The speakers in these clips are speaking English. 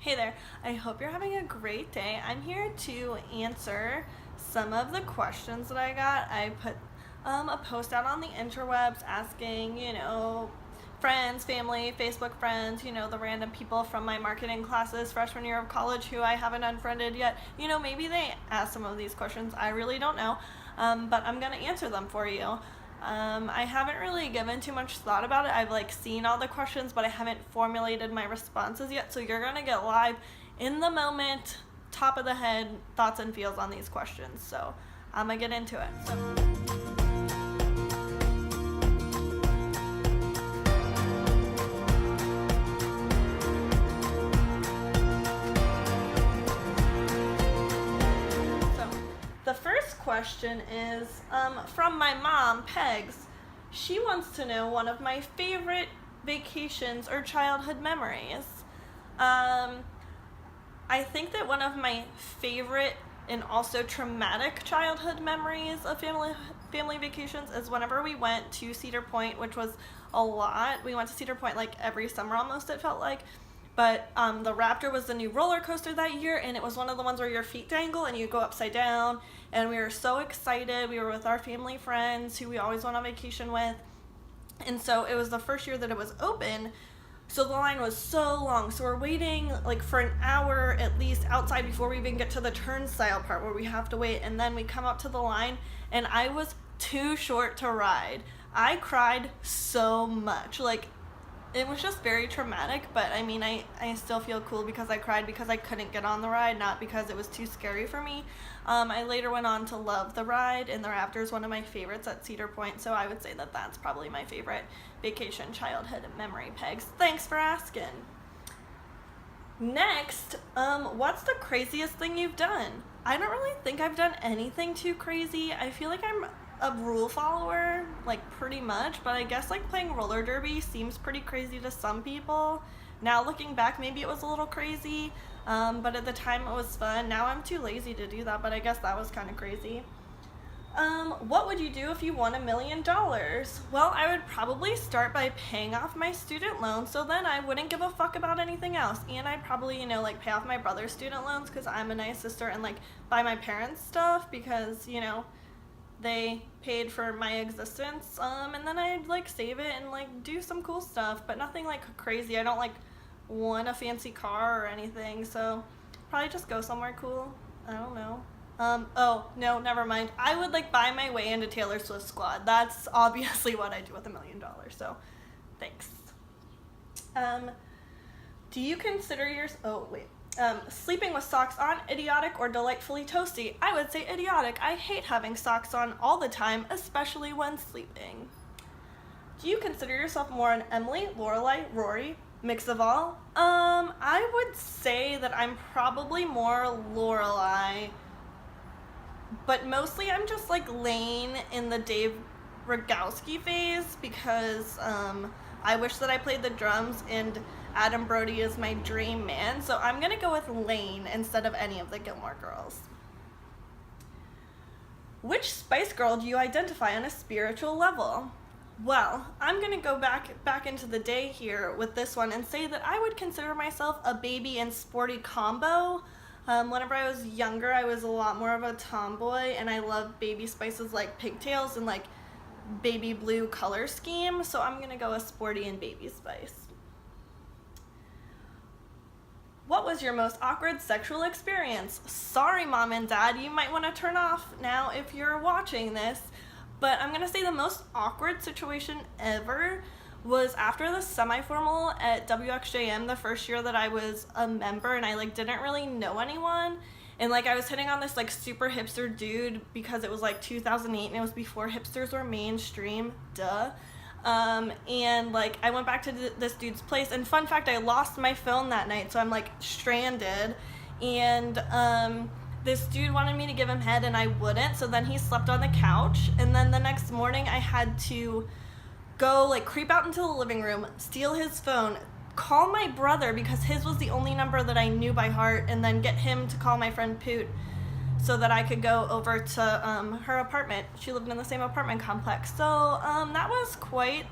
Hey there, I hope you're having a great day. I'm here to answer some of the questions that I got. I put a post out on the interwebs asking, friends, family, Facebook friends, the random people from my marketing classes freshman year of college who I haven't unfriended yet. Maybe they asked some of these questions. I really don't know, but I'm going to answer them for you. I haven't really given too much thought about it. I've seen all the questions, but I haven't formulated my responses yet. So you're gonna get live in the moment, top of the head thoughts and feels on these questions. So I'm gonna get into it. The first question is from my mom, Pegs. She wants to know one of my favorite vacations or childhood memories. I think that one of my favorite and also traumatic childhood memories of family vacations is whenever we went to Cedar Point, which was a lot. We went to Cedar Point every summer almost, it felt like. But the Raptor was the new roller coaster that year, and it was one of the ones where your feet dangle and you go upside down. And we were so excited. We were with our family friends who we always went on vacation with. And so it was the first year that it was open. So the line was so long. So we're waiting for an hour at least outside before we even get to the turnstile part where we have to wait. And then we come up to the line, and I was too short to ride. I cried so much. It was just very traumatic, but I still feel cool because I cried because I couldn't get on the ride, not because it was too scary for me. I later went on to love the ride, and the Raptor is one of my favorites at Cedar Point, so I would say that that's probably my favorite vacation childhood memory, Pegs. Thanks for asking. Next, what's the craziest thing you've done? I don't really think I've done anything too crazy. I feel like I'm a rule follower, pretty much, but I guess playing roller derby seems pretty crazy to some people. Now looking back, maybe it was a little crazy, but at the time it was fun. Now I'm too lazy to do that, but I guess that was kind of crazy. What would you do if you won $1 million? Well, I would probably start by paying off my student loans, so then I wouldn't give a fuck about anything else. And I'd probably, pay off my brother's student loans because I'm a nice sister, and buy my parents stuff because, they paid for my existence, and then I'd save it and do some cool stuff, but nothing crazy. I don't want a fancy car or anything, so probably just go somewhere cool. I don't know. Oh no, never mind. I would buy my way into Taylor Swift squad. That's obviously what I do with $1 million. So, thanks. Do you consider sleeping with socks on idiotic or delightfully toasty? I would say idiotic. I hate having socks on all the time, especially when sleeping. Do you consider yourself more an Emily, Lorelai, Rory, mix of all? I would say that I'm probably more Lorelai, but mostly I'm just Lane in the Dave Rogowski phase because I wish that I played the drums and Adam Brody is my dream man, so I'm gonna go with Lane instead of any of the Gilmore Girls. Which Spice Girl do you identify on a spiritual level? Well, I'm gonna go back into the day here with this one and say that I would consider myself a baby and sporty combo. Whenever I was younger, I was a lot more of a tomboy, and I loved Baby Spice's pigtails and baby blue color scheme, so I'm gonna go with sporty and Baby Spice. What was your most awkward sexual experience? Sorry, Mom and Dad, you might want to turn off now if you're watching this, but I'm gonna say the most awkward situation ever was after the semi-formal at WXJM the first year that I was a member, and I didn't really know anyone, and I was hitting on this super hipster dude because it was 2008 and it was before hipsters were mainstream, duh. And I went back to this dude's place, and fun fact, I lost my phone that night, so I'm stranded, and this dude wanted me to give him head and I wouldn't, so then he slept on the couch, and then the next morning I had to go creep out into the living room, steal his phone, call my brother because his was the only number that I knew by heart, and then get him to call my friend Poot so that I could go over to her apartment. She lived in the same apartment complex. So that was quite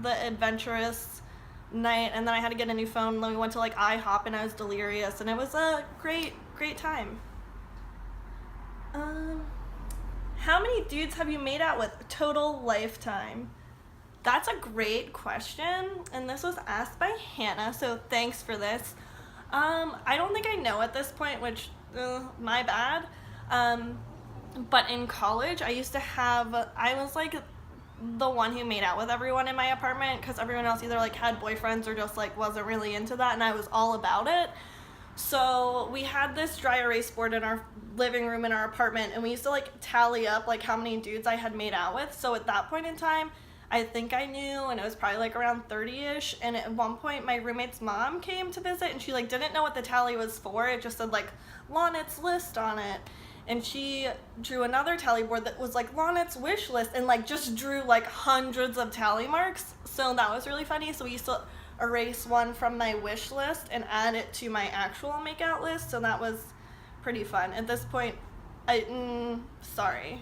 the adventurous night, and then I had to get a new phone, and then we went to like IHOP, and I was delirious, and it was a great time. How many dudes have you made out with total lifetime? That's a great question, and this was asked by Hannah, so thanks for this. I don't think I know at this point, which, my bad. But in college, I was like the one who made out with everyone in my apartment, because everyone else either like had boyfriends or just like wasn't really into that, and I was all about it. So we had this dry erase board in our living room in our apartment, and we used to like tally up like how many dudes I had made out with. So at that point in time, I think I knew, and it was probably like around 30-ish, and at one point my roommate's mom came to visit, and she like didn't know what the tally was for. It just said like Lonet's list on it, and she drew another tally board that was like Lonet's wish list, and like just drew like hundreds of tally marks. So that was really funny. So we used to erase one from my wish list and add it to my actual makeout list, so that was pretty fun. At this point, sorry.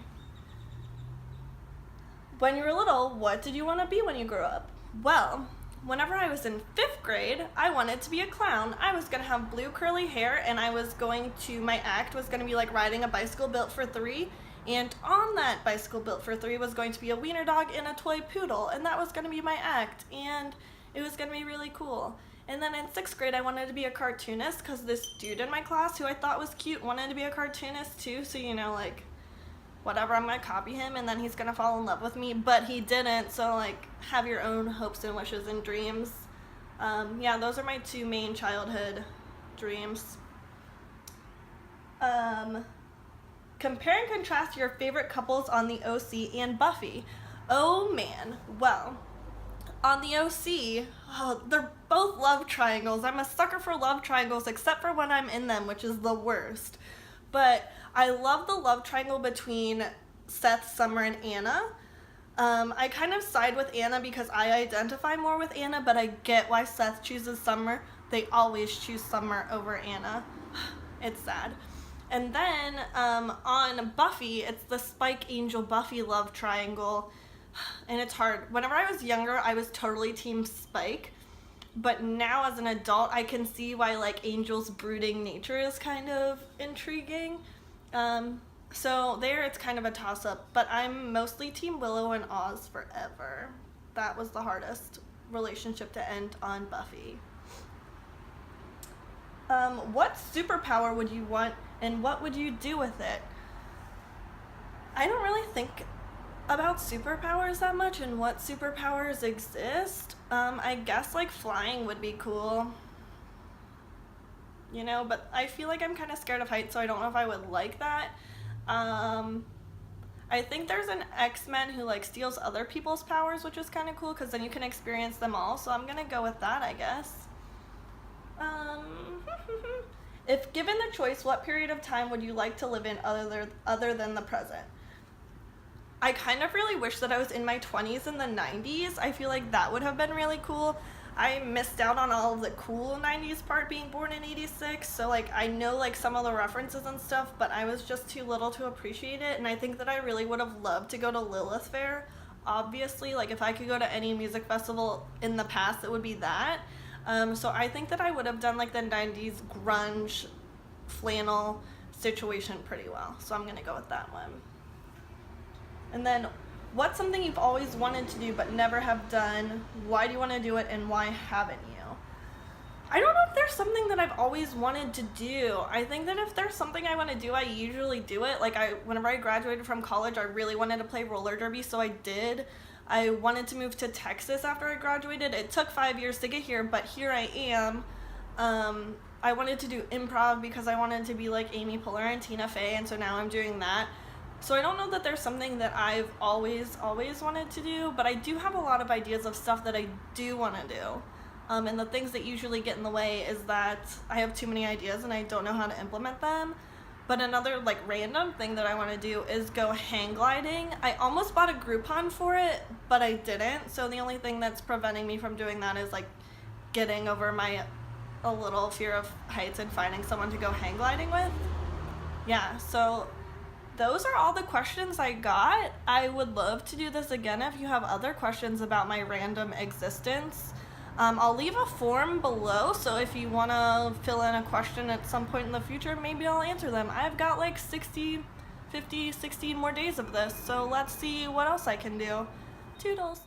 When you were little, what did you want to be when you grew up? Well, whenever I was in 5th grade, I wanted to be a clown. I was going to have blue curly hair, and my act was going to be like riding a bicycle built for 3, and on that bicycle built for 3 was going to be a wiener dog and a toy poodle, and that was going to be my act, and it was going to be really cool. And then in 6th grade, I wanted to be a cartoonist, because this dude in my class who I thought was cute wanted to be a cartoonist too, so like, whatever, I'm going to copy him, and then he's going to fall in love with me, but he didn't, so like, have your own hopes and wishes and dreams. Yeah, those are my 2 main childhood dreams. Compare and contrast your favorite couples on the OC and Buffy. Oh man, well, on the OC, they're both love triangles. I'm a sucker for love triangles, except for when I'm in them, which is the worst. But I love the love triangle between Seth, Summer, and Anna. I kind of side with Anna because I identify more with Anna, but I get why Seth chooses Summer. They always choose Summer over Anna. It's sad. And then on Buffy, it's the Spike, Angel, Buffy love triangle. And it's hard. Whenever I was younger, I was totally team Spike. But now as an adult, I can see why like Angel's brooding nature is kind of intriguing. So there it's kind of a toss-up. But I'm mostly team Willow and Oz forever. That was the hardest relationship to end on Buffy. What superpower would you want, and what would you do with it? I don't really think about superpowers that much and what superpowers exist. I guess like flying would be cool, but I feel like I'm kind of scared of heights, so I don't know if I would like that. I think there's an X-Men who like steals other people's powers, which is kind of cool because then you can experience them all, so I'm gonna go with that, I guess. If given the choice, what period of time would you like to live in other than the present? I kind of really wish that I was in my 20s in the 90s. I feel like that would have been really cool. I missed out on all of the cool 90s part being born in 86, so like I know like some of the references and stuff, but I was just too little to appreciate it, and I think that I really would have loved to go to Lilith Fair. Obviously, like if I could go to any music festival in the past, it would be that. So I think that I would have done like the 90s grunge flannel situation pretty well, so I'm gonna go with that one. And then, what's something you've always wanted to do but never have done? Why do you want to do it, and why haven't you? I don't know if there's something that I've always wanted to do. I think that if there's something I want to do, I usually do it. Like whenever I graduated from college, I really wanted to play roller derby, so I did. I wanted to move to Texas after I graduated. It took 5 years to get here, but here I am. I wanted to do improv because I wanted to be like Amy Poehler and Tina Fey, and so now I'm doing that. So I don't know that there's something that I've always wanted to do, but I do have a lot of ideas of stuff that I do want to do. And the things that usually get in the way is that I have too many ideas and I don't know how to implement them. But another like random thing that I want to do is go hang gliding. I almost bought a Groupon for it, but I didn't. So the only thing that's preventing me from doing that is like getting over a little fear of heights and finding someone to go hang gliding with. Yeah, so those are all the questions I got. I would love to do this again if you have other questions about my random existence. I'll leave a form below, so if you want to fill in a question at some point in the future, maybe I'll answer them. I've got like 60, 50, 60 more days of this, so let's see what else I can do. Toodles!